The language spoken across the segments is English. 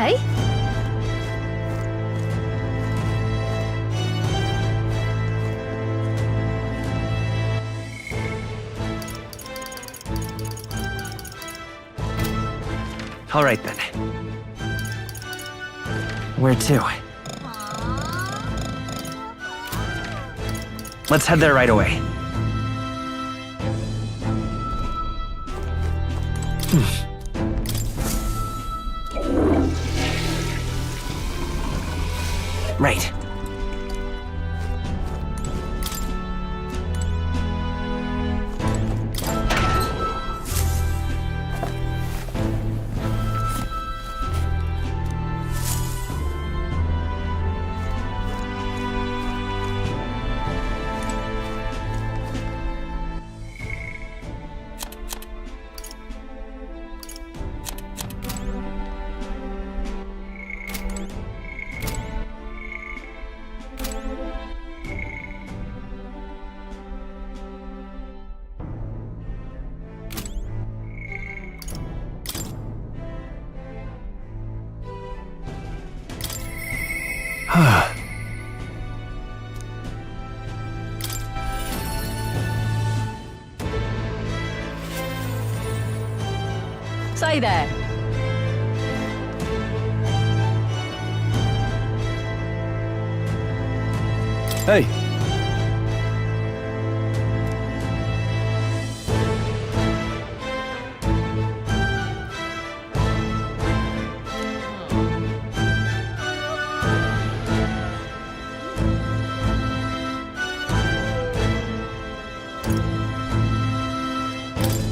Eh? All right then. Where to? Let's head there right away. Right. Say there. Hey.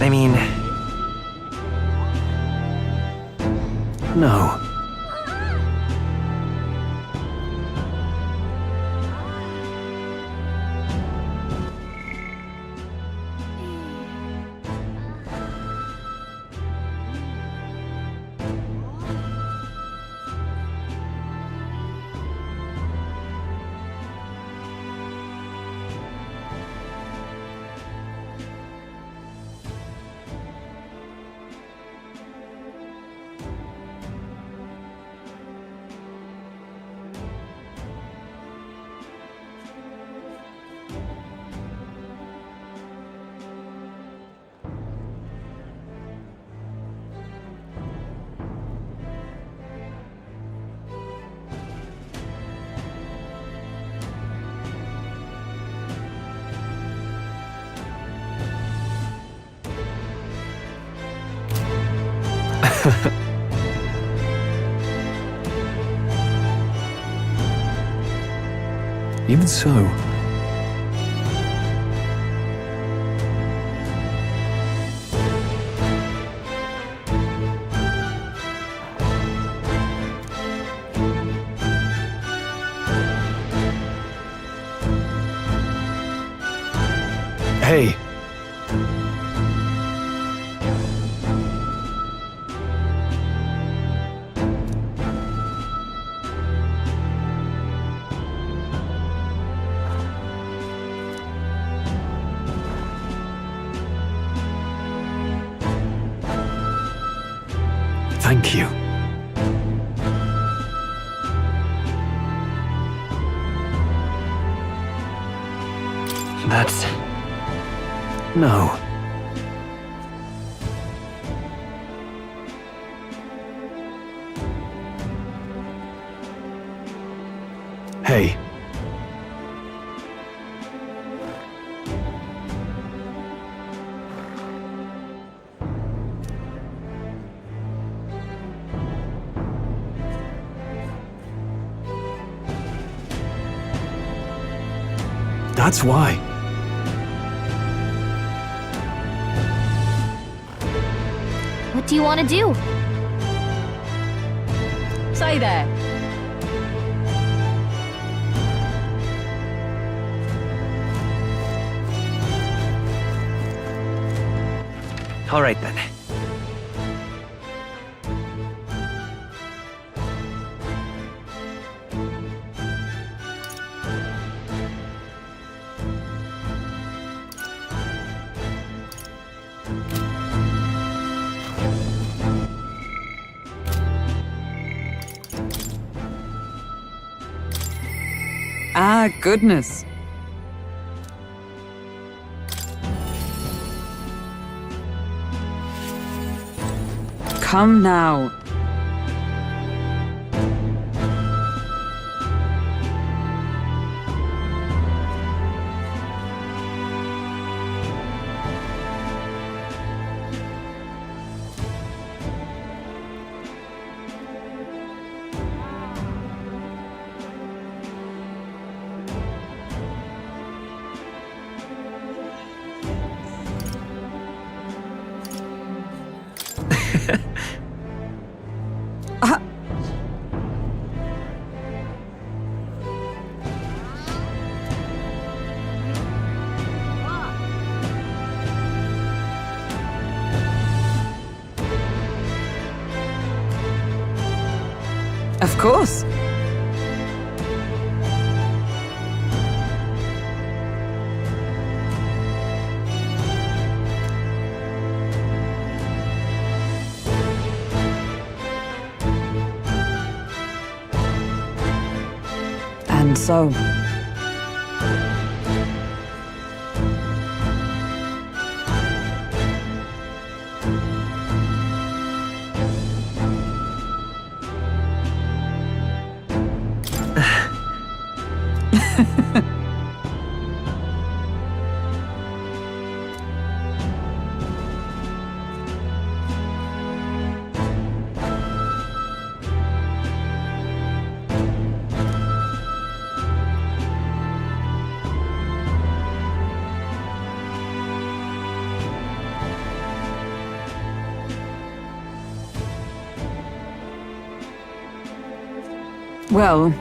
I mean... No. Even so. Hey. Thank you. That's... No. Hey. That's why. What do you want to do? Say there. All right then. my goodness. Come now. Of course. And so. Well,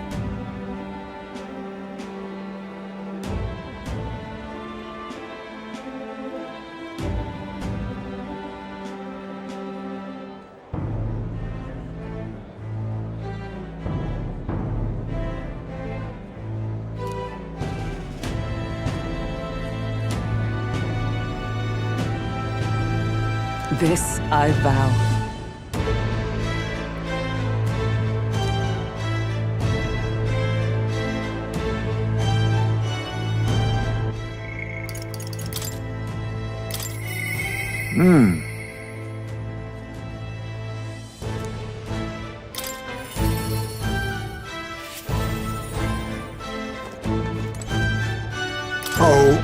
this I vow. Oh.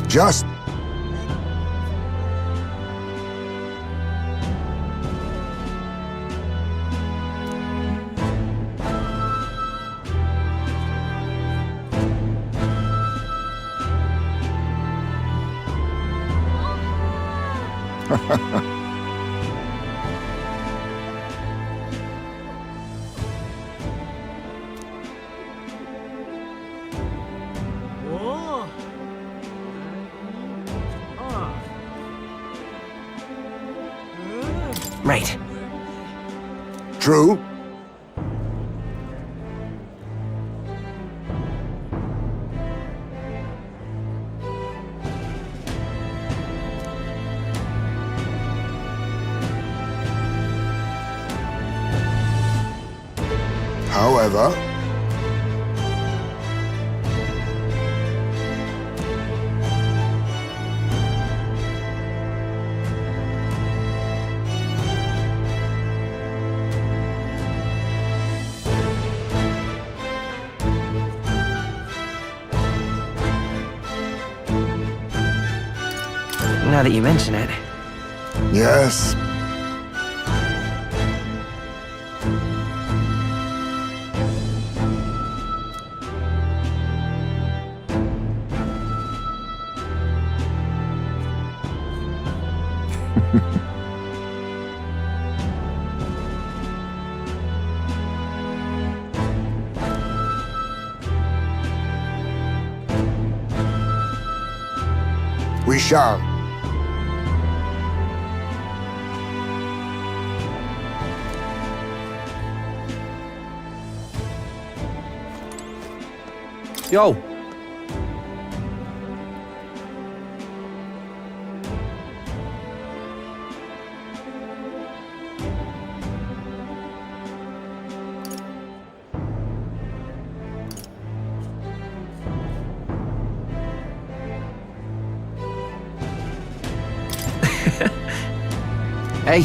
Just. Right. True. However, Now that you mention it. yes. We shall. Yo, Hey.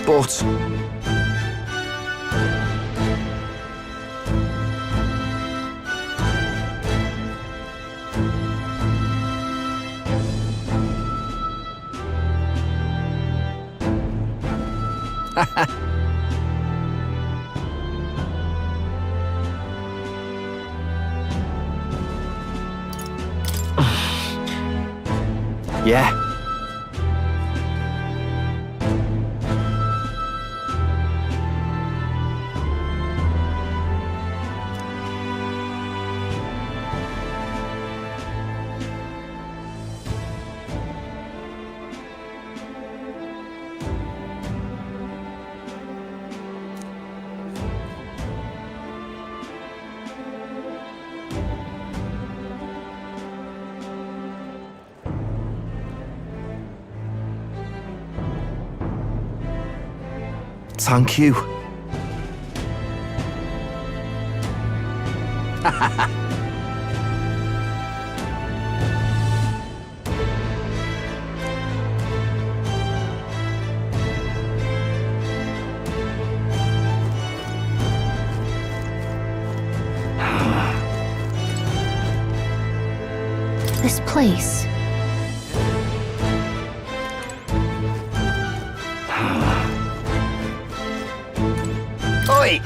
But yeah. Thank you. This place. Oi!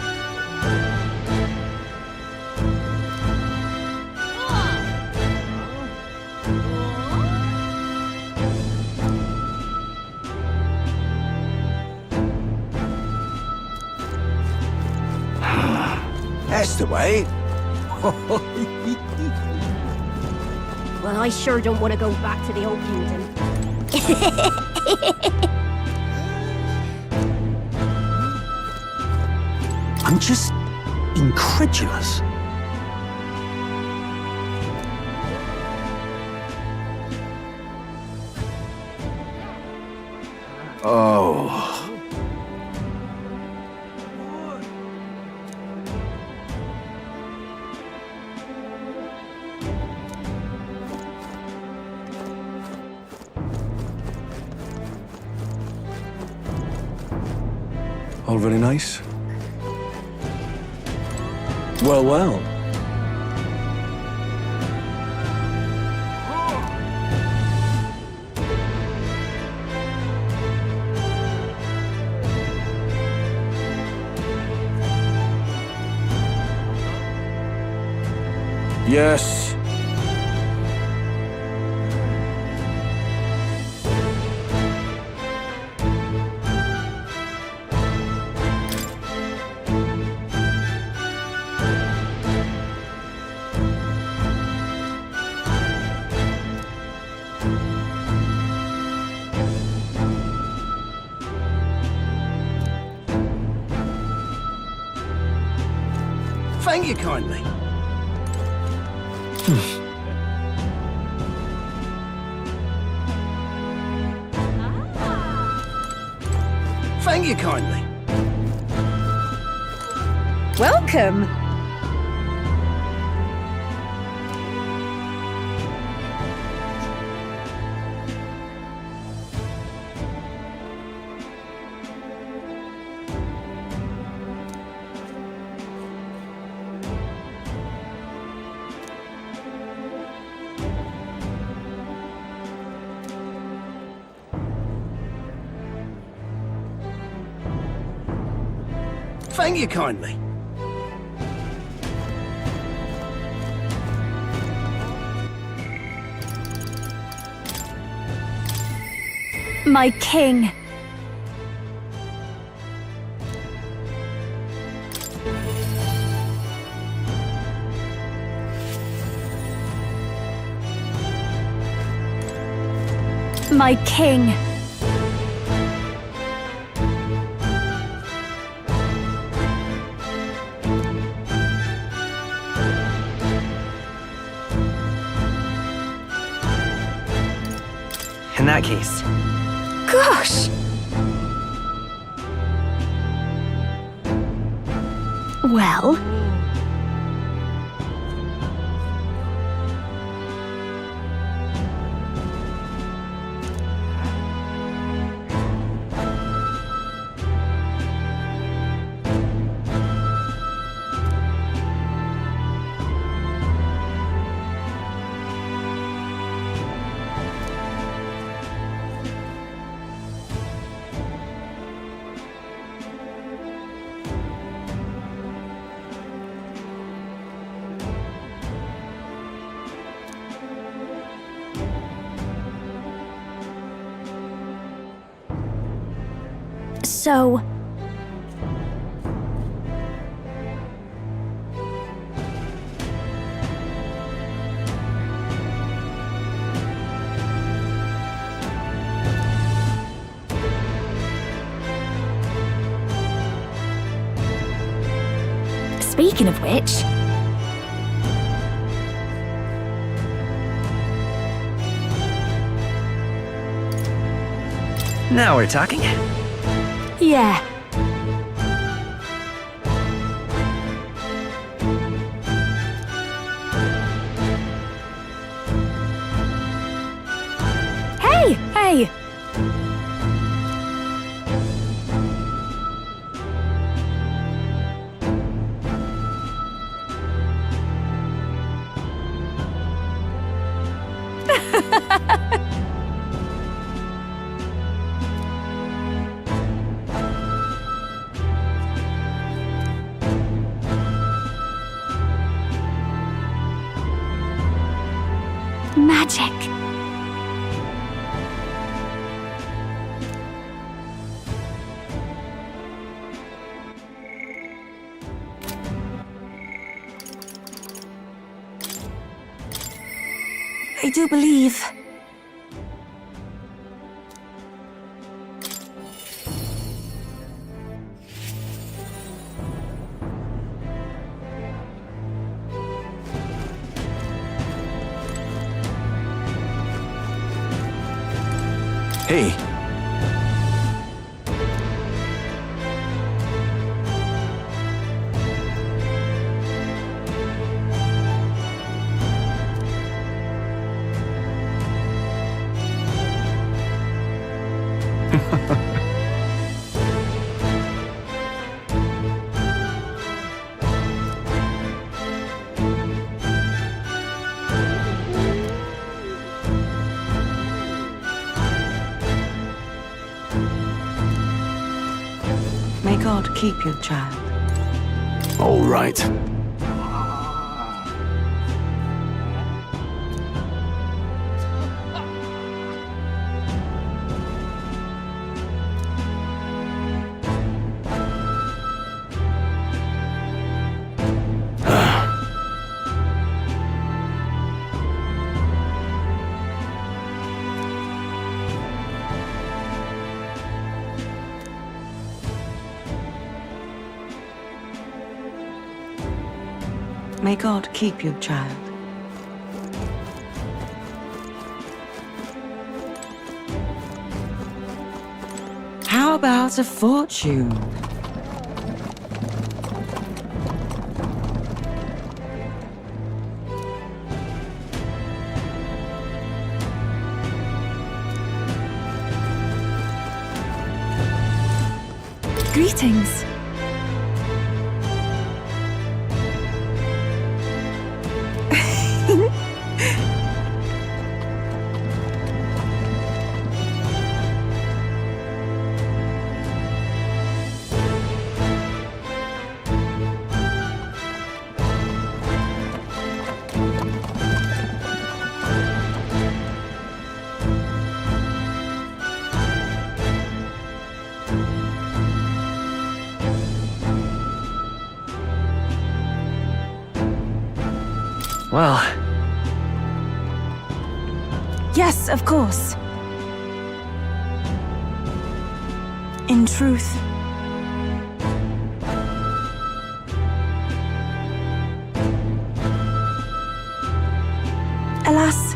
That's the way. Well, I sure don't want to go back to the old kingdom. I'm just incredulous. Oh. All very nice. Well, well. Yes. Thank you kindly. Thank you kindly. Welcome. Thank you kindly. My king. My king. in that case. Gosh! Well... So... Speaking of which... Now we're talking. Yeah. Hey! Hey! Magic. I do believe. Hey. May God keep your child. All right. May God keep your child. How about a fortune? Greetings. Well, Yes, of course. In truth. Alas.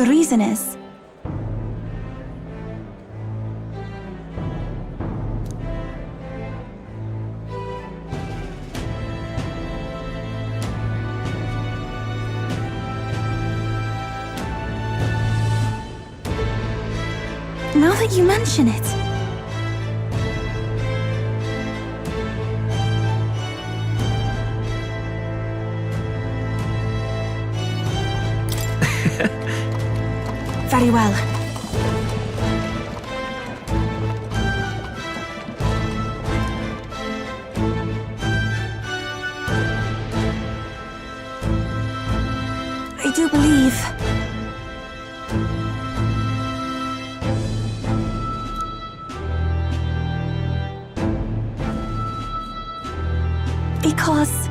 reason is. Now that you mention it. Very well. I do believe. Because...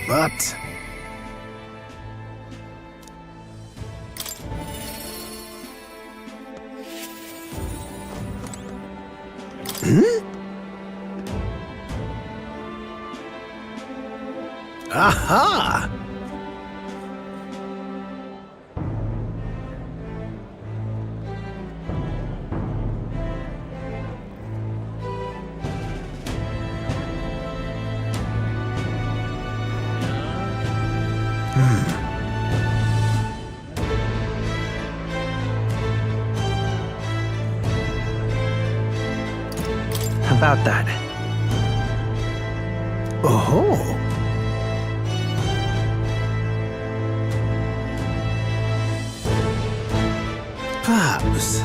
But... Aha! About that. Oh. Perhaps.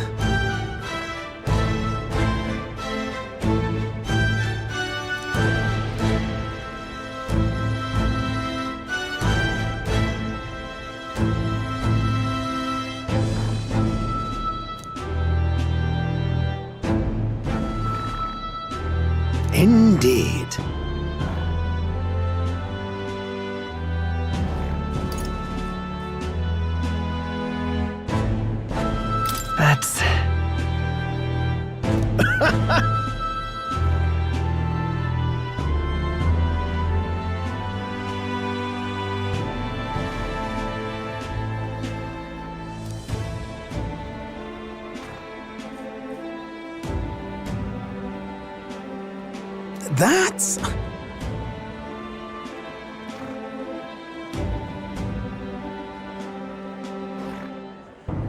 Indeed. That's... That's...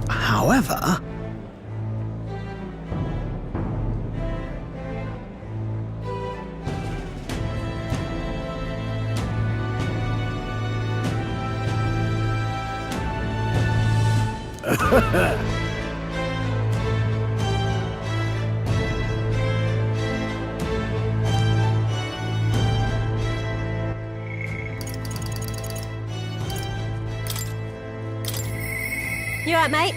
However... You alright, mate?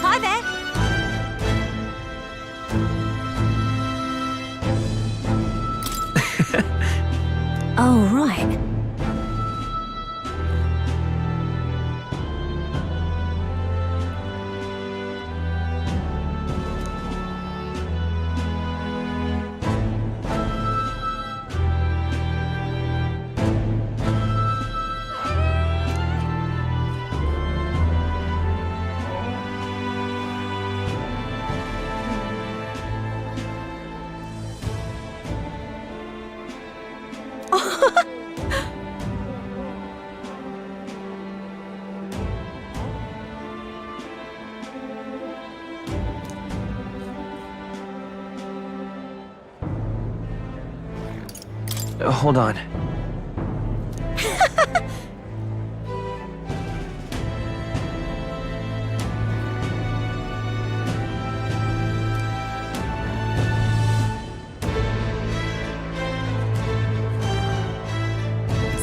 Hi there. Oh, right. Hold on.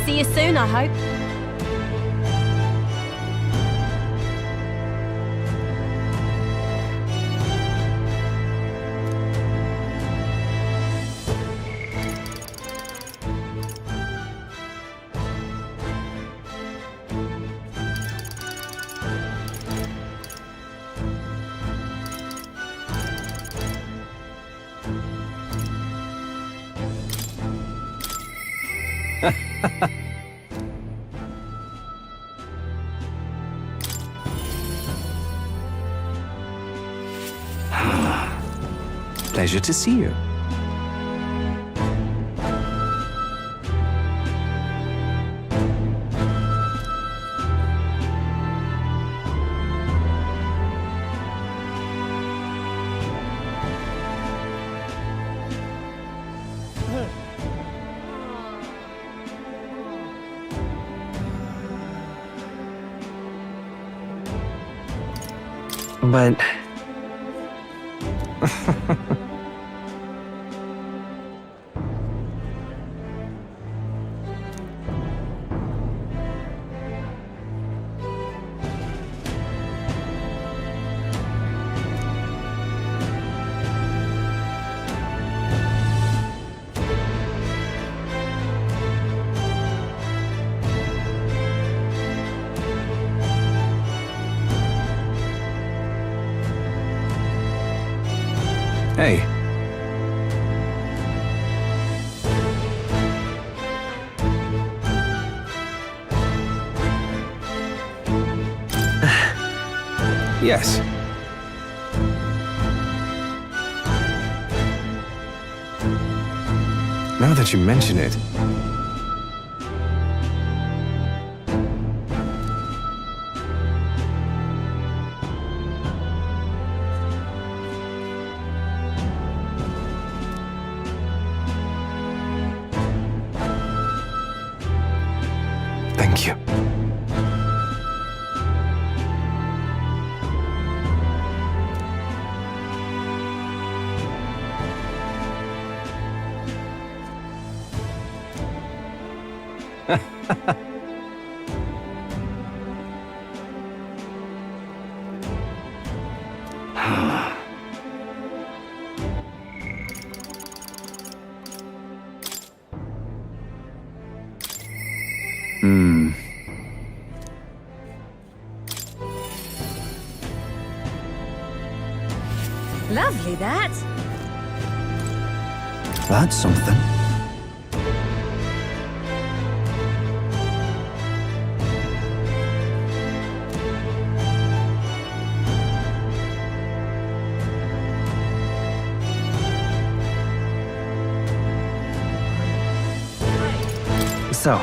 See you soon, I hope. Pleasure to see you. But... Hey. Yes. Now that you mention it. Thank you. Lovely, that. That's something. So,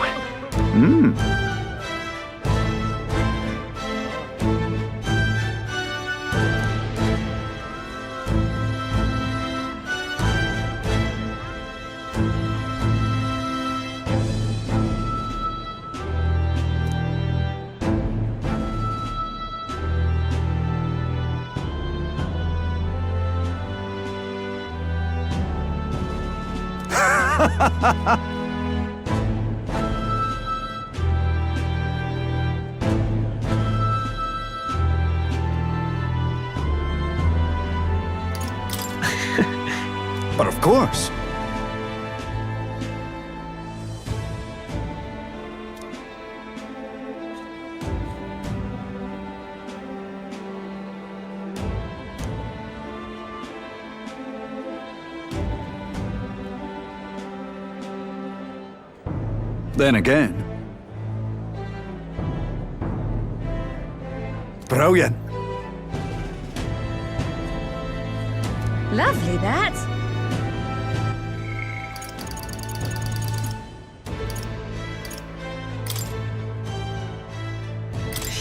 But of course. Then again. Brilliant. Lovely, that.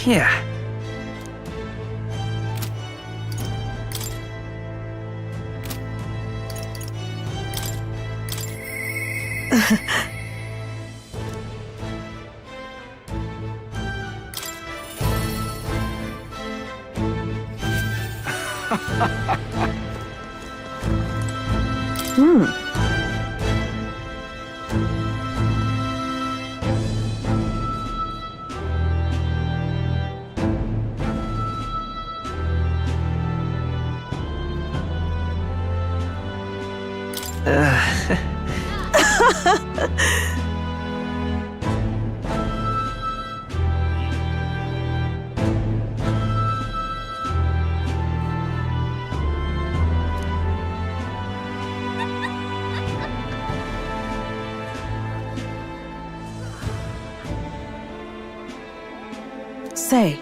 yeah. Say.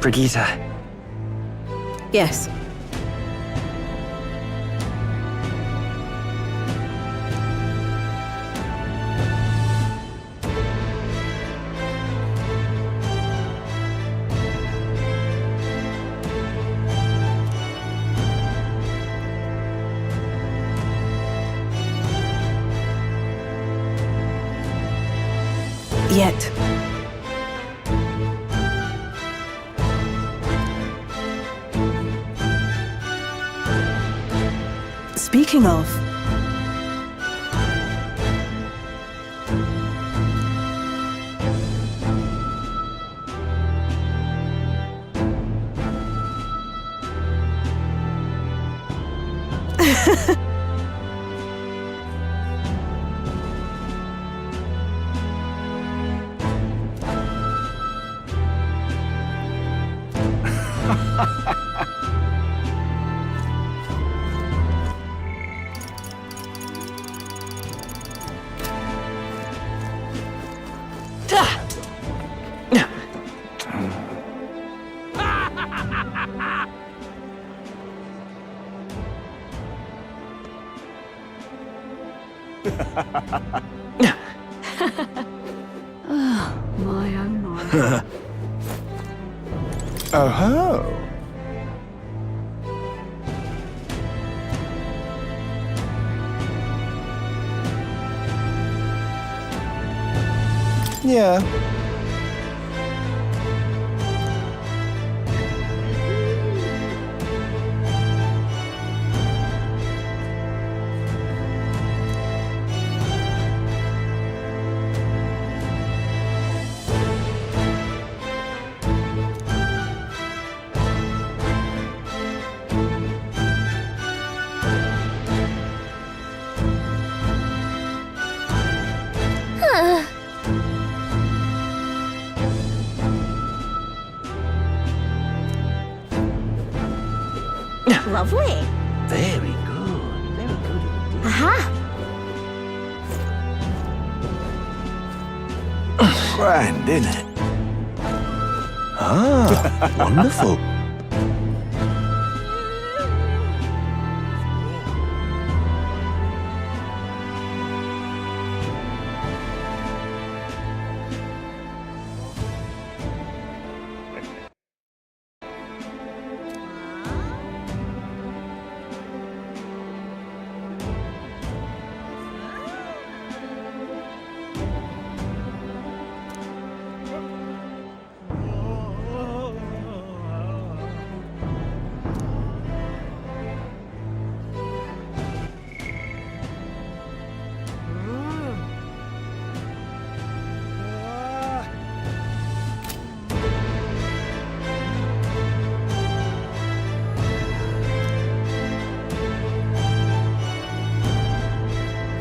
Brigitte. Yes. Yet. Speaking of... My oh my. Oh-ho. Yeah. Lovely. Very good. Very good indeed. Aha! Grand, isn't it? Ah, wonderful.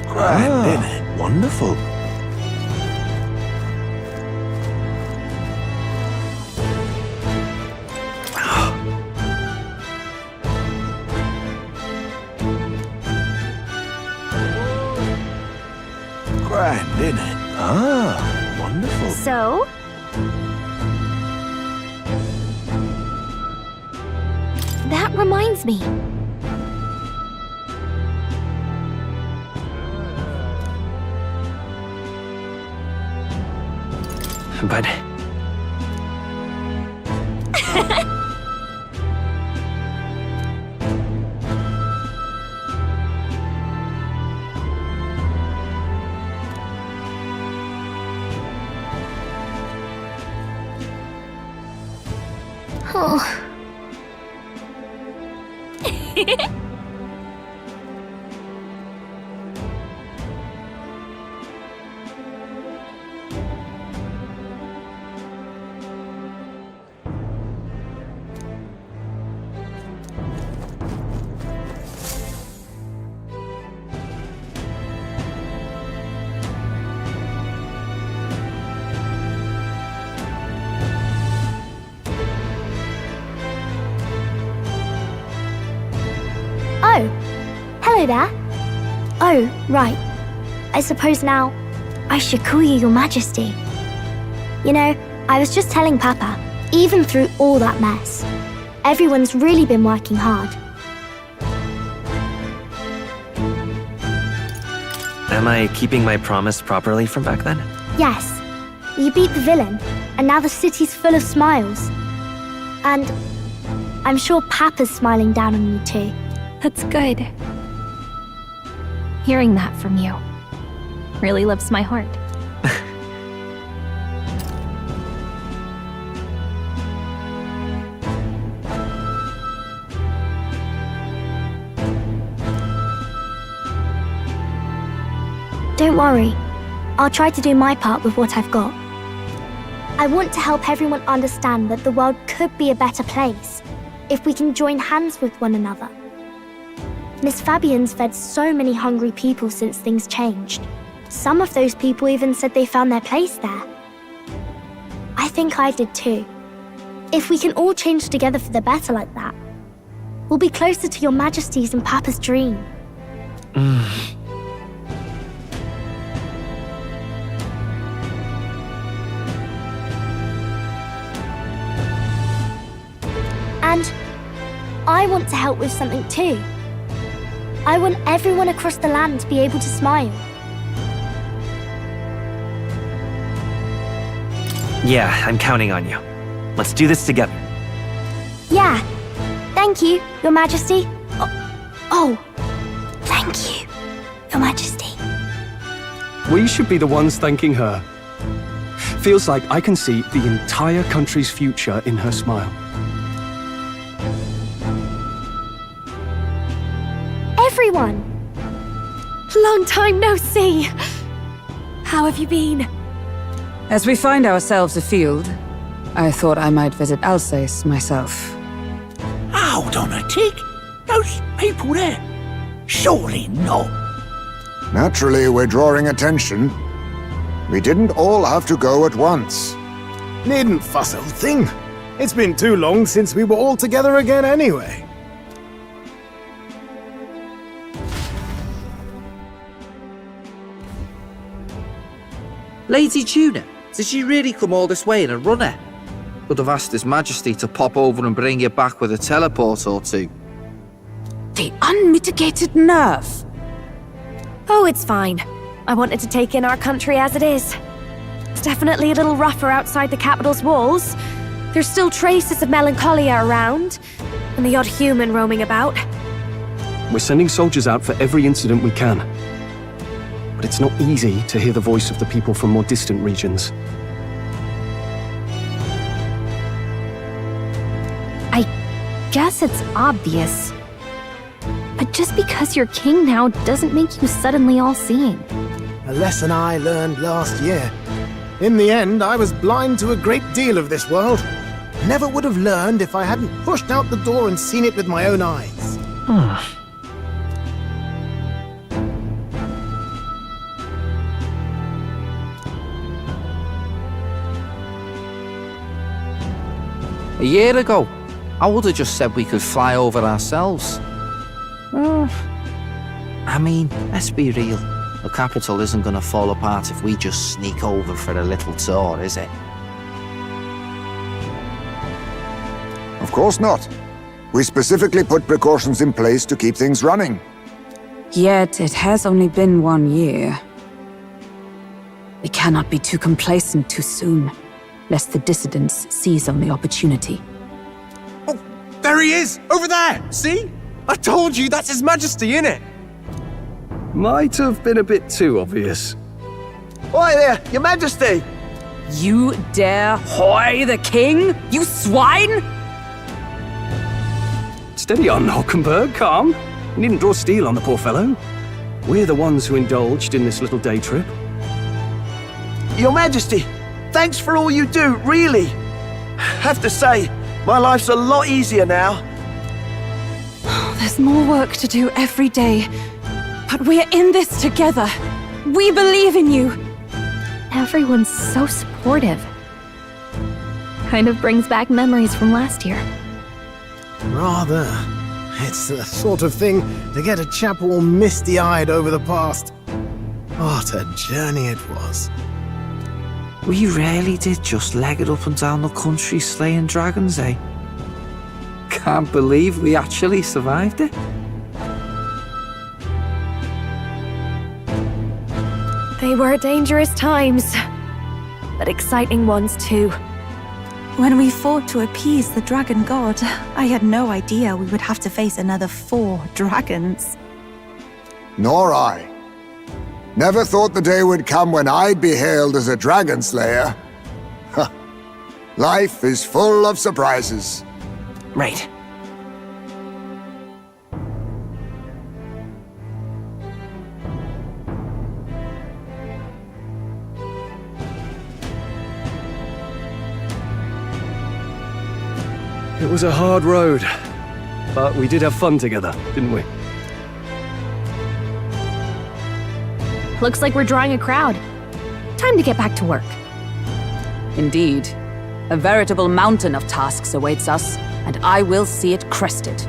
Grand, isn't it? Wonderful. Grand, isn't it? Ah, wonderful. So? That reminds me. But... Oh. Hello there. Oh, right. I suppose now I should call you Your Majesty. You know, I was just telling Papa, even through all that mess, everyone's really been working hard. Am I keeping my promise properly from back then? Yes, you beat the villain, and now the city's full of smiles. And I'm sure Papa's smiling down on you too. That's good. Hearing that from you really lifts my heart. Don't worry. I'll try to do my part with what I've got. I want to help everyone understand that the world could be a better place if we can join hands with one another. Miss Fabian's fed so many hungry people since things changed. Some of those people even said they found their place there. I think I did too. If we can all change together for the better like that, we'll be closer to Your Majesty's and Papa's dream. And I want to help with something too. I want everyone across the land to be able to smile. Yeah, I'm counting on you. Let's do this together. Yeah. Thank you, Your Majesty. Oh, thank you, Your Majesty. We should be the ones thanking her. Feels like I can see the entire country's future in her smile. Everyone! Long time no see. How have you been? As we find ourselves afield, I thought I might visit Alsace myself. Hold on a tick. Those people there? Surely not. Naturally, we're drawing attention. We didn't all have to go at once. Needn't fuss, old thing. It's been too long since we were all together again anyway. Lady Tuna, did she really come all this way in a runner? Could have asked His Majesty to pop over and bring you back with a teleport or two. The unmitigated nerve! Oh, it's fine. I wanted to take in our country as it is. It's definitely a little rougher outside the capital's walls. There's still traces of melancholia around, and the odd human roaming about. We're sending soldiers out for every incident we can. But it's not easy to hear the voice of the people from more distant regions. I guess it's obvious. But just because you're king now doesn't make you suddenly all-seeing. A lesson I learned last year. In the end, I was blind to a great deal of this world. Never would have learned if I hadn't pushed out the door and seen it with my own eyes. A year ago, I would have just said we could fly over ourselves. I mean, let's be real. The capital isn't going to fall apart if we just sneak over for a little tour, is it? Of course not. We specifically put precautions in place to keep things running. Yet it has only been 1 year. We cannot be too complacent too soon, lest the dissidents seize on the opportunity. Oh, there he is! Over there! See? I told you, that's His Majesty, innit? Might have been a bit too obvious. Oi there, Your Majesty! You dare hoy the king, you swine? Steady on, Hulkenberg, calm. You needn't draw steel on the poor fellow. We're the ones who indulged in this little day trip. Your Majesty, thanks for all you do, really. Have to say, my life's a lot easier now. There's more work to do every day, but we're in this together. We believe in you. Everyone's so supportive. Kind of brings back memories from last year. Rather. It's the sort of thing to get a chap all misty-eyed over the past. What a journey it was. We really did just leg it up and down the country slaying dragons, eh? Can't believe we actually survived it. They were dangerous times, but exciting ones too. When we fought to appease the dragon god, I had no idea we would have to face another 4 dragons. Nor I. Never thought the day would come when I'd be hailed as a dragon slayer. Huh. Life is full of surprises. Right. It was a hard road, but we did have fun together, didn't we? Looks like we're drawing a crowd. Time to get back to work. Indeed. A veritable mountain of tasks awaits us, and I will see it crested.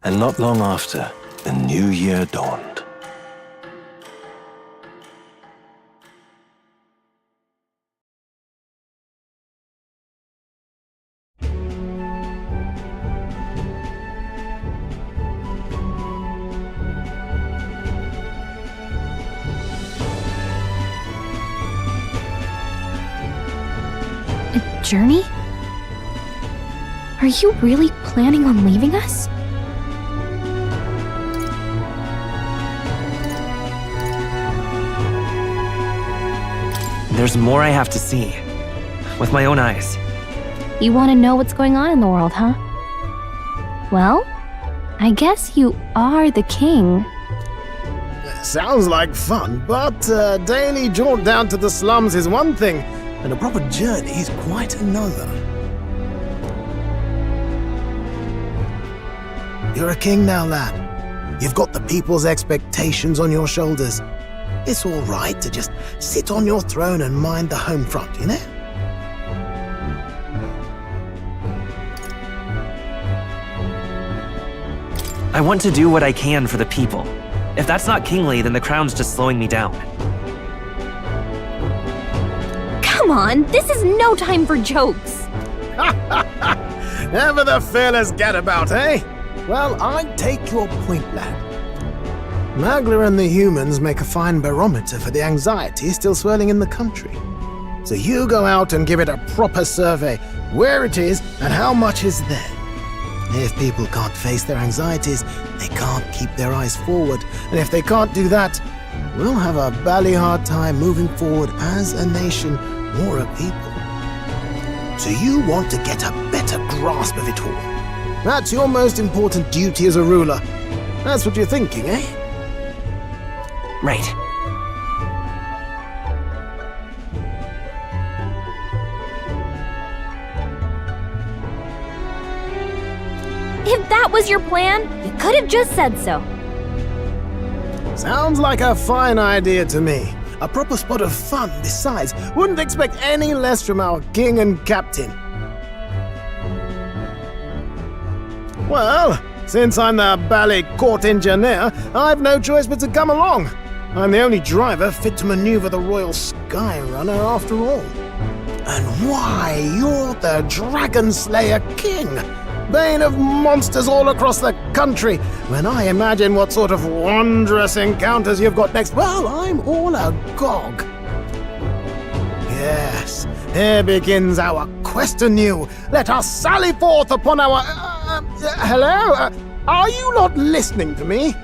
And not long after, the new year dawned. A journey? Are you really planning on leaving us? There's more I have to see. With my own eyes. You want to know what's going on in the world, huh? Well, I guess you are the king. Sounds like fun, but a daily jaunt down to the slums is one thing, and a proper journey is quite another. You're a king now, lad. You've got the people's expectations on your shoulders. It's all right to just sit on your throne and mind the home front, you know? I want to do what I can for the people. If that's not kingly, then the crown's just slowing me down. Come on, this is no time for jokes. Ever the fearless gadabout, eh? Well, I take your point, lad. Magla and the humans make a fine barometer for the anxiety still swirling in the country. So you go out and give it a proper survey, where it is and how much is there. If people can't face their anxieties, they can't keep their eyes forward. And if they can't do that, we'll have a bally hard time moving forward as a nation or a people. So you want to get a better grasp of it all. That's your most important duty as a ruler. That's what you're thinking, eh? Right. If that was your plan, you could have just said so. Sounds like a fine idea to me. A proper spot of fun, besides. Wouldn't expect any less from our king and captain. Well, since I'm the bally court engineer, I've no choice but to come along. I'm the only driver fit to maneuver the Royal Skyrunner after all. And why, you're the Dragon Slayer King, bane of monsters all across the country. When I imagine what sort of wondrous encounters you've got next, well, I'm all agog. Yes, here begins our quest anew. Let us sally forth upon our... hello? Are you not listening to me?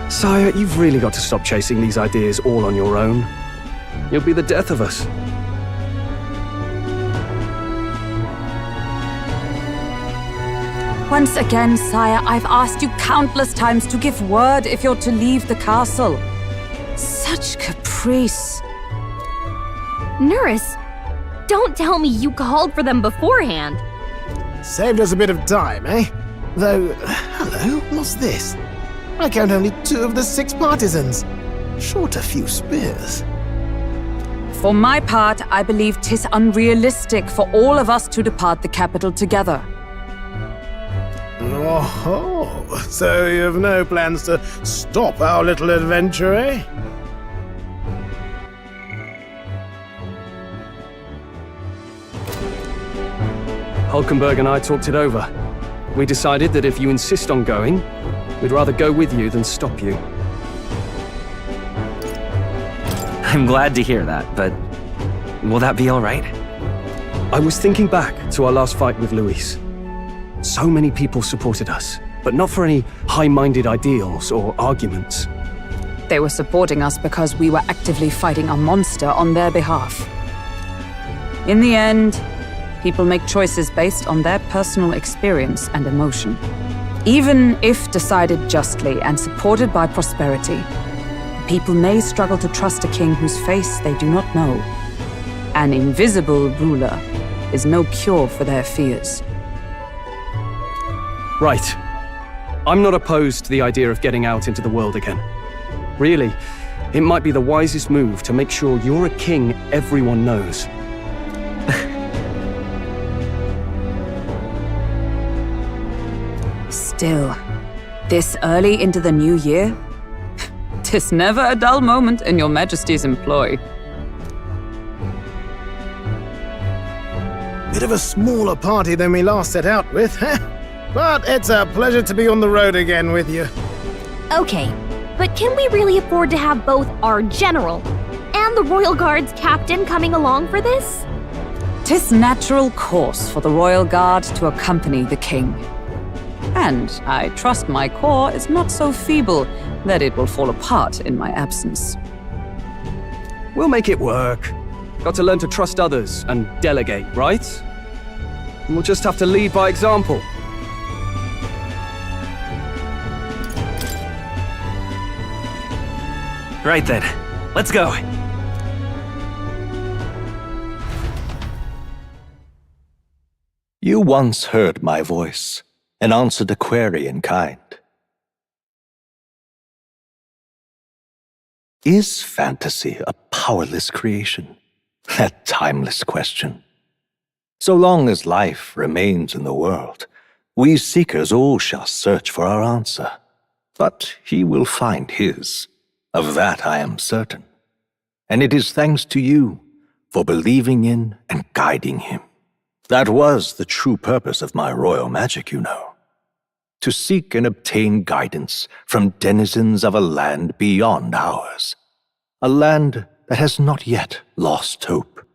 Sire, you've really got to stop chasing these ideas all on your own. You'll be the death of us. Once again, sire, I've asked you countless times to give word if you're to leave the castle. Such caprice. Nurse, don't tell me you called for them beforehand. Saved us a bit of time, eh? Though, Hello, what's this? I count only 2 of the 6 partisans. Short a few spears. For my part, I believe 'tis unrealistic for all of us to depart the capital together. Oh, so you have no plans to stop our little adventure, eh? Hulkenberg and I talked it over. We decided that if you insist on going, we'd rather go with you than stop you. I'm glad to hear that, but will that be all right? I was thinking back to our last fight with Luis. So many people supported us, but not for any high-minded ideals or arguments. They were supporting us because we were actively fighting a monster on their behalf. In the end, people make choices based on their personal experience and emotion. Even if decided justly and supported by prosperity, people may struggle to trust a king whose face they do not know. An invisible ruler is no cure for their fears. Right. I'm not opposed to the idea of getting out into the world again. Really, it might be the wisest move to make sure you're a king everyone knows. Still, this early into the new year? 'Tis never a dull moment in your Majesty's employ. Bit of a smaller party than we last set out with, huh? But it's a pleasure to be on the road again with you. Okay, but can we really afford to have both our general and the Royal Guard's captain coming along for this? 'Tis natural course for the Royal Guard to accompany the king. And I trust my corps is not so feeble that it will fall apart in my absence. We'll make it work. Got to learn to trust others and delegate, right? We'll just have to lead by example. Right then, let's go. You once heard my voice and answered a query in kind. Is fantasy a powerless creation? That timeless question. So long as life remains in the world, we seekers all shall search for our answer. But he will find his. Of that I am certain. And it is thanks to you for believing in and guiding him. That was the true purpose of my royal magic, you know. To seek and obtain guidance from denizens of a land beyond ours. A land that has not yet lost hope.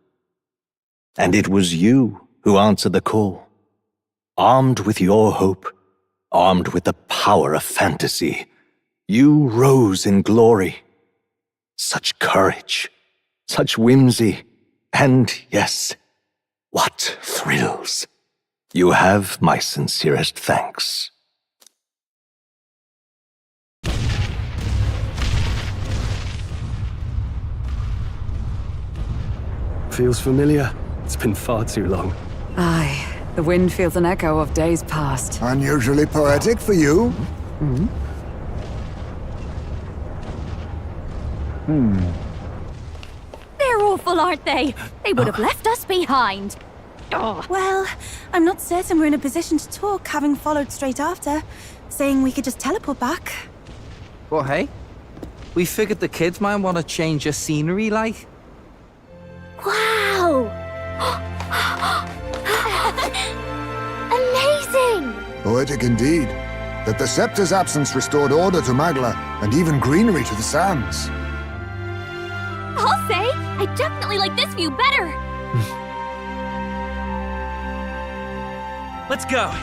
And it was you who answered the call. Armed with your hope, armed with the power of fantasy, you rose in glory. Such courage, such whimsy, and yes, what thrills. You have my sincerest thanks. Feels familiar. It's been far too long. Aye, the wind feels an echo of days past. Unusually poetic for you. They're awful, aren't they? They would have left us behind. Oh. Well, I'm not certain we're in a position to talk, having followed straight after, saying we could just teleport back. Well, hey, we figured the kids might want to change your scenery, like. Wow! Amazing! Poetic indeed. That the scepter's absence restored order to Magla, and even greenery to the sands. I'll say, I definitely like this view better. Let's go.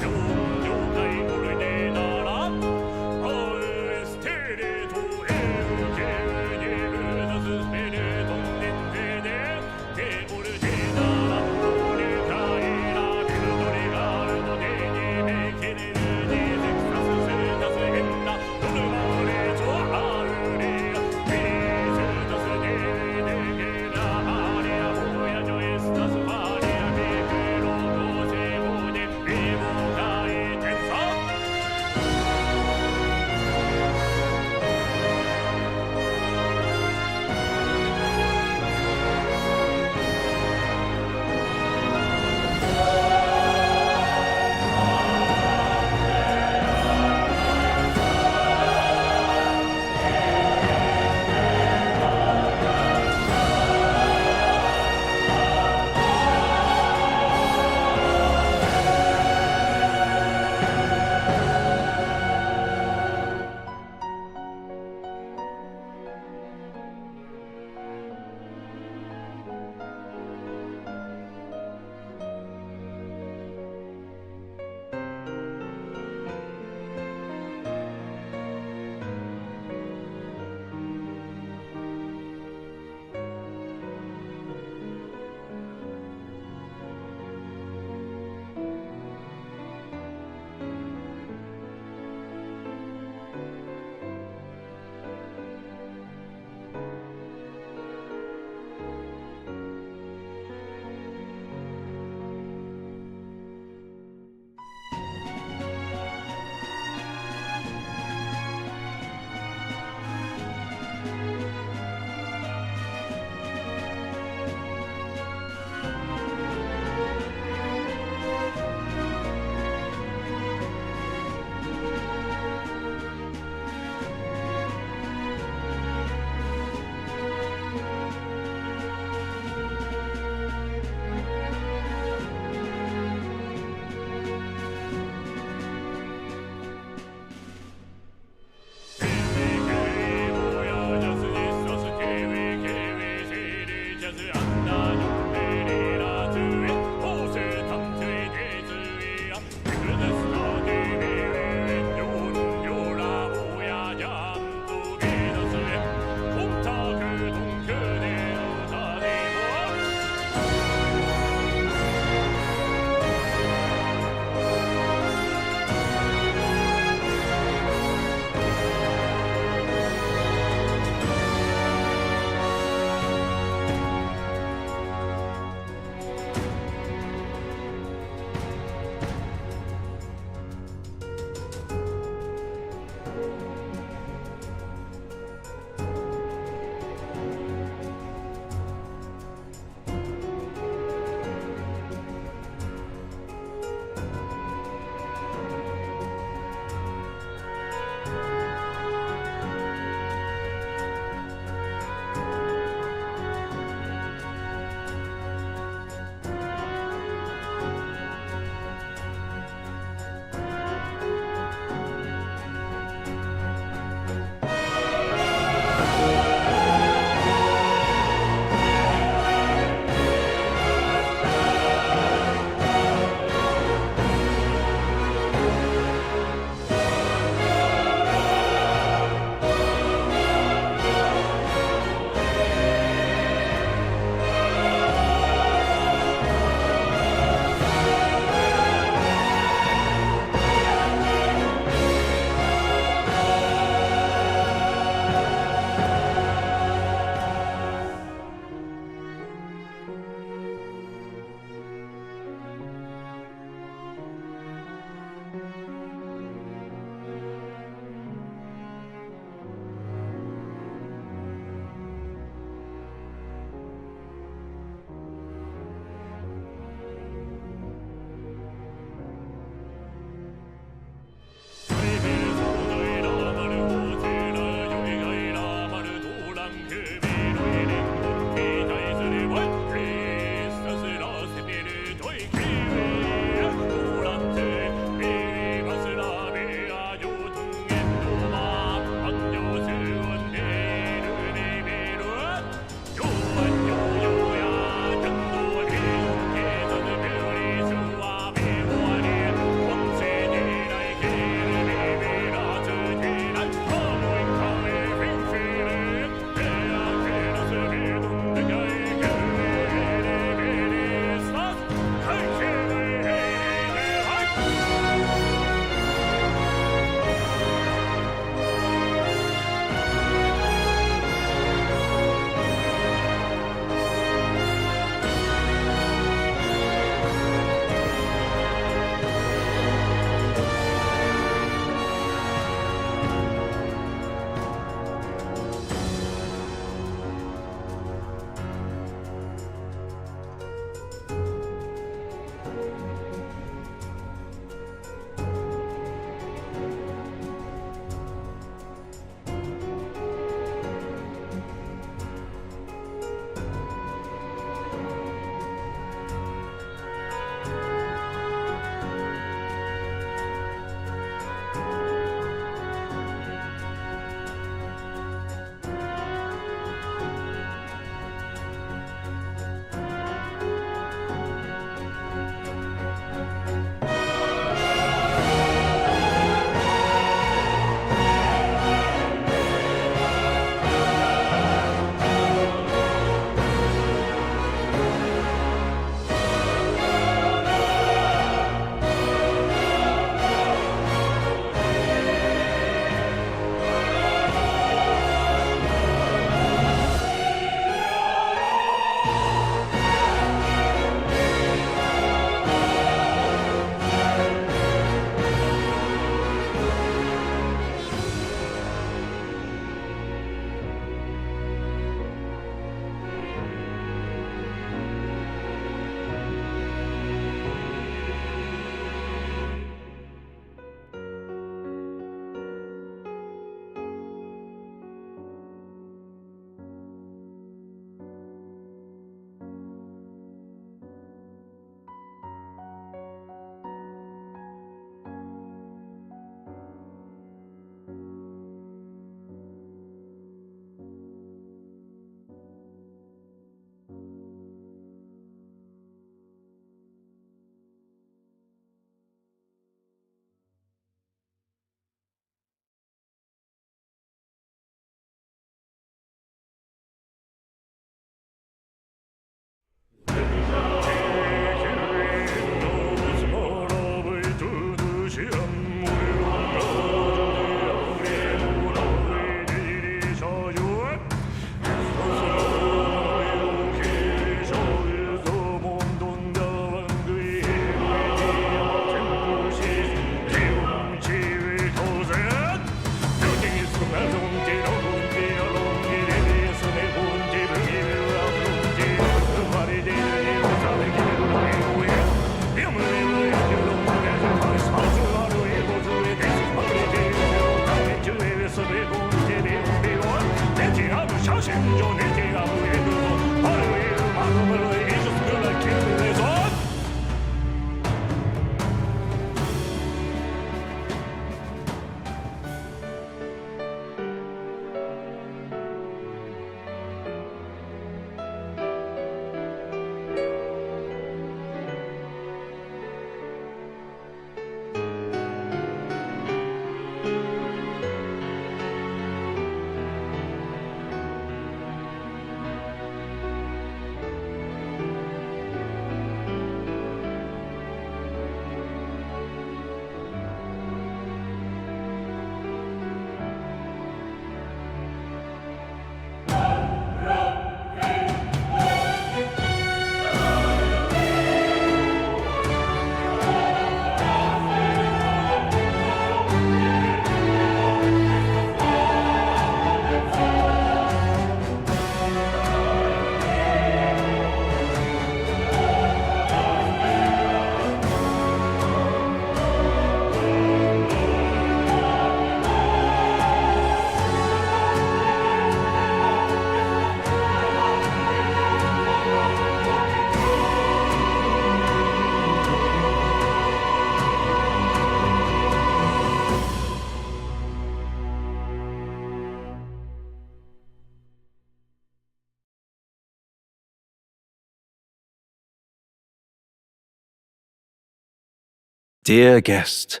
Dear guest,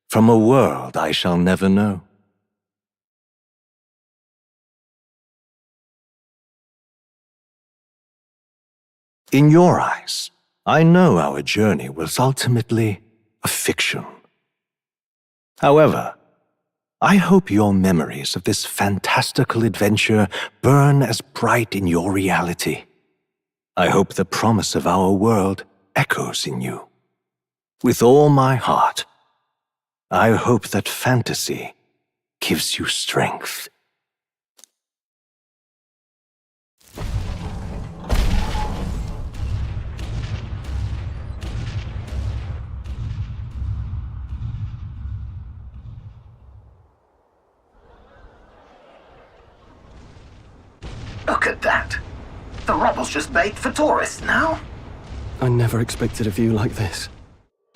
from a world I shall never know. In your eyes, I know our journey was ultimately a fiction. However, I hope your memories of this fantastical adventure burn as bright in your reality. I hope the promise of our world echoes in you. With all my heart, I hope that fantasy gives you strength. Look at that. The rubble's just bait for tourists now. I never expected a view like this.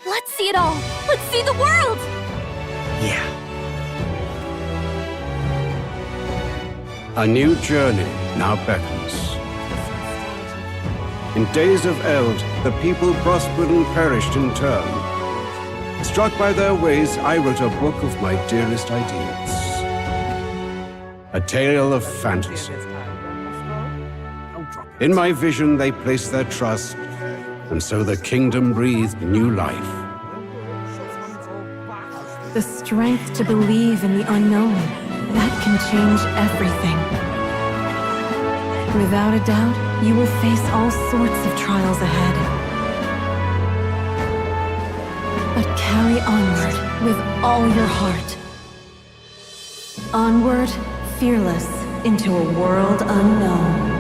Let's see it all! Let's see the world! Yeah. A new journey now beckons. In days of eld, the people prospered and perished in turn. Struck by their ways, I wrote a book of my dearest ideas. A tale of fantasy. In my vision, they placed their trust, and so the kingdom breathed new life. The strength to believe in the unknown, that can change everything. Without a doubt, you will face all sorts of trials ahead. But carry onward with all your heart. Onward, fearless, into a world unknown.